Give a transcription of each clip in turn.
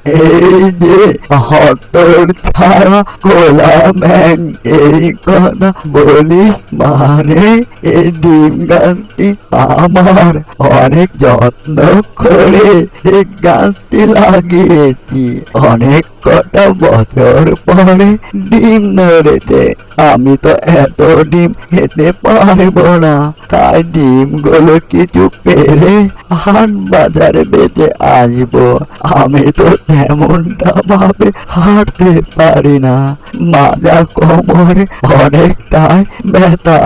এই যে হতর ছাড়া কোলা ব্যাং, এই কথা বলিস মানে এই ডিম গাছটি আমার অনেক যত্ন করে এই গাছটি লাগিয়েছি। অনেক কটা বছর পরে ডিম ধরেছে। আমি তো এত ডিম খেতে পারবো না, তাই ডিমগুলো কিছু পেরে হাট বাজারে বেচে আসবো। আমি তো তেমনটা ভাবে হাঁটতে পারি না, মাজা কোমরে অনেকটাই ব্যথা।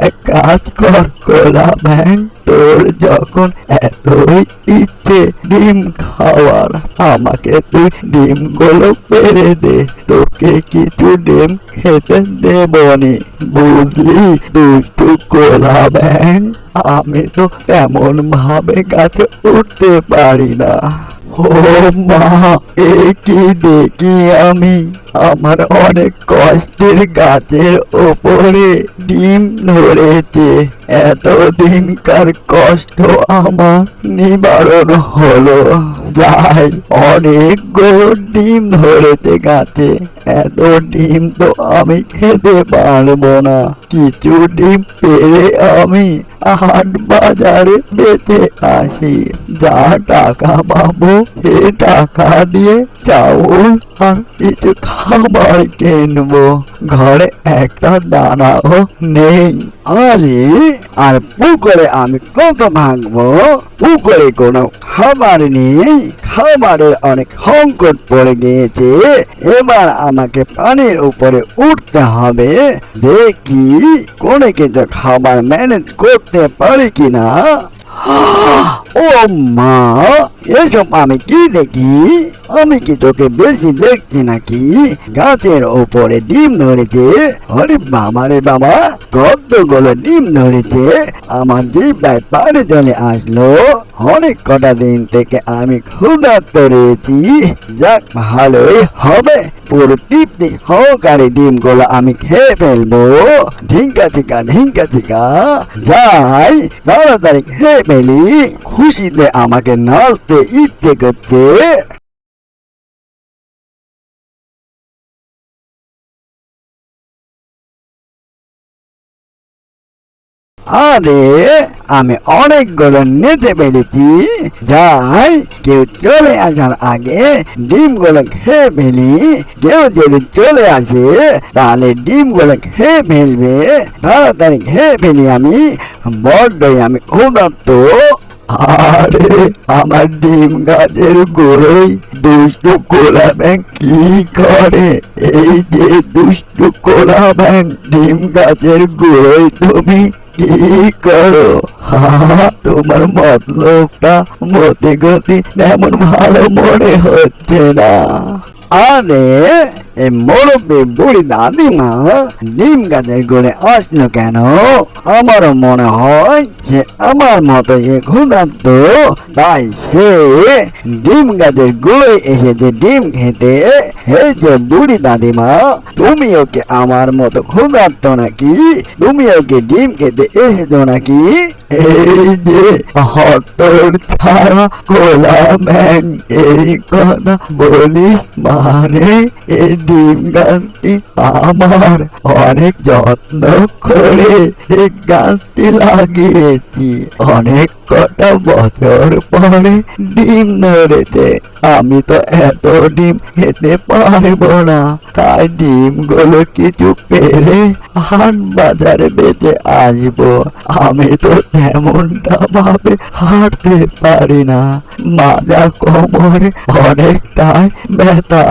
এক কাজ কর কোলা ব্যাং, তোর যখন এতই ইচ্ছে ডিম খাওয়ার, আমাকে তুই ডিমগুলো পেরে দে, তোকে কিছু ডিম খেতে দেবনি, বুঝলি দুষ্টু কোলা ব্যাং। আমি তো তেমন ভাবে গাছে উঠতে পারি না। ও মা, এ কি দেখি আমি, আমার অনেক কষ্টের গাছের ওপরে ডিম ধরেছে। এতদিনকার কষ্ট আমার নিবারণ হলো। যাই, অনেকগুলো ডিম ধরেছে গাছে, এত ডিম তো আমি খেতে পারবো না। কিছু ডিম পেরে আমি হাট বাজারে বেচে আসি, যা টাকা পাবো সে টাকা দিয়ে চাউল আর কিছু খাবার কিনবো। ঘরে একটা দানাও নেই। আরে, আর পুকুরে আমি কত থাকবো? পুকুরে কোনো খাবার নেই, খাবারের অনেক সংকট পড়ে গিয়েছে। এবার আমাকে পানির উপরে উঠতে হবে, দেখি কোনো কিছু খাবার ম্যানেজ করতে পারি কিনা। ও মা, এসব আমি কি দেখি? আমি কি তোকে বেশি দেখছি নাকি? গাছের ওপরে ডিম ধরেছে। আরে বাবা রে বাবা, কতগুলো ডিম ধরেছে। আমার জিভটায় পানি চলে আসলো। অনেক কটা দিন থেকে আমি ক্ষুধার্ত রয়েছি। যাক, ভালোই হবে, পুরো তৃপ্তি সহকারে ডিমগুলো আমি খেয়ে ফেলবো। ঢিঙ্কা চিকা যাই, তাড়াতাড়ি খেয়ে ফেলি। খুশিতে আমাকে নাচতে ইচ্ছে করছে। আরে, আমি অনেকগুলো নিতে পেরেছি। যাই, কেউ চলে আসার আগে ডিমগুলো খেয়ে ফেলি। কেউ যদি চলে আসে তাহলে ডিমগুলো খেয়ে ফেলবে। তাড়াতাড়ি খেয়ে ফেলি আমি, বড্ডই আমি ক্ষুধার্ত। আরে, আমার ডিম গাছের গোড়ায় দুষ্টু কোলা ব্যাং কি করে? এই যে দুষ্টু কোলা ব্যাং, ডিম গাছের গোড়ায় তুমি কি করো? তোমার মতলবটা মতে গতি তেমন ভালো মনে হচ্ছে না। আরে, এই মুরব্বী বুড়ি দাদিমা ডিম গাছের গোড়ে আসলো কেন? আমারও মনে হয় সে আমার মতো সে ক্ষুধার্ত, তাই সে ডিম গাছের গোড়ে এসেছে ডিম খেতে। এই যে বুড়ি দাদিমা, তুমিও কি আমার মতো ক্ষুধার্ত নাকি? তুমিও কি ডিম খেতে এসেছো নাকি? এই যে হতর ছাড়া কোলা ব্যাং, এই কথা বলিস মানে এই ডিম গাছটি আমার অনেক যত্ন করে এই গাছটি লাগিয়েছি। অনেক কটা বছর পরে ডিম ধরেছে। আমি তো এত ডিম খেতে পারবো না, তাই ডিমগুলো কিছু পেরে হাট বাজারে বেচে আসবো। আমি তো তেমনটা ভাবে হাঁটতে পারি না, মাজা কোমরে অনেকটাই ব্যথা।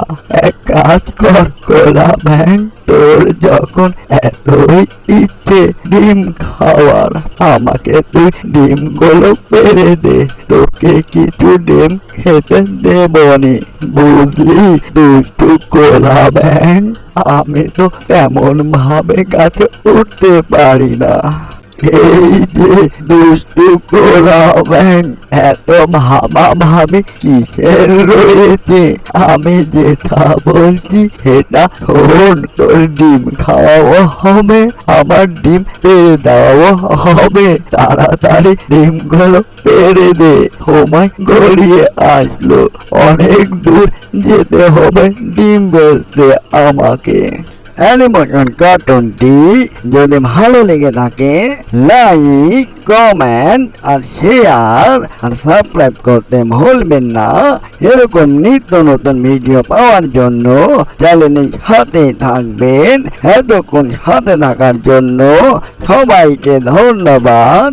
এক কাজ কর কোলা ব্যাং, তোর যখন এতই ইচ্ছে ডিম খাওয়ার, আমাকে তুই ডিমগুলো পেরে দে, তোকে কিছু ডিম খেতে দেবনি, বুঝলি দুষ্টু কোলা ব্যাং। আমি তো তেমন ভাবে গাছে উঠতে পারি না। এই যে দুষ্টু কোলা ব্যাং, এত ভাবি কিসের রয়েছে? আমি যেটা বলছি সেটা শোন। তোর ডিম খাওয়াও হবে, আমার ডিম পেড়ে দেওয়াও হবে। তাড়াতাড়ি ডিমগুলো পেড়ে দে, সময় গড়িয়ে আসলো, অনেক দূর যেতে হবে ডিম বেচতে আমাকে। অ্যানিমেশন কার্টুনটি যদি ভালো লেগে থাকে লাইক, কমেন্ট আর শেয়ার আর সাবস্ক্রাইব করতে ভুলবেন না। এরকম নিত্য নতুন ভিডিও পাওয়ার জন্য চ্যানেলের সাথে থাকবেন। এতক্ষণ সাথে থাকার জন্য সবাইকে ধন্যবাদ।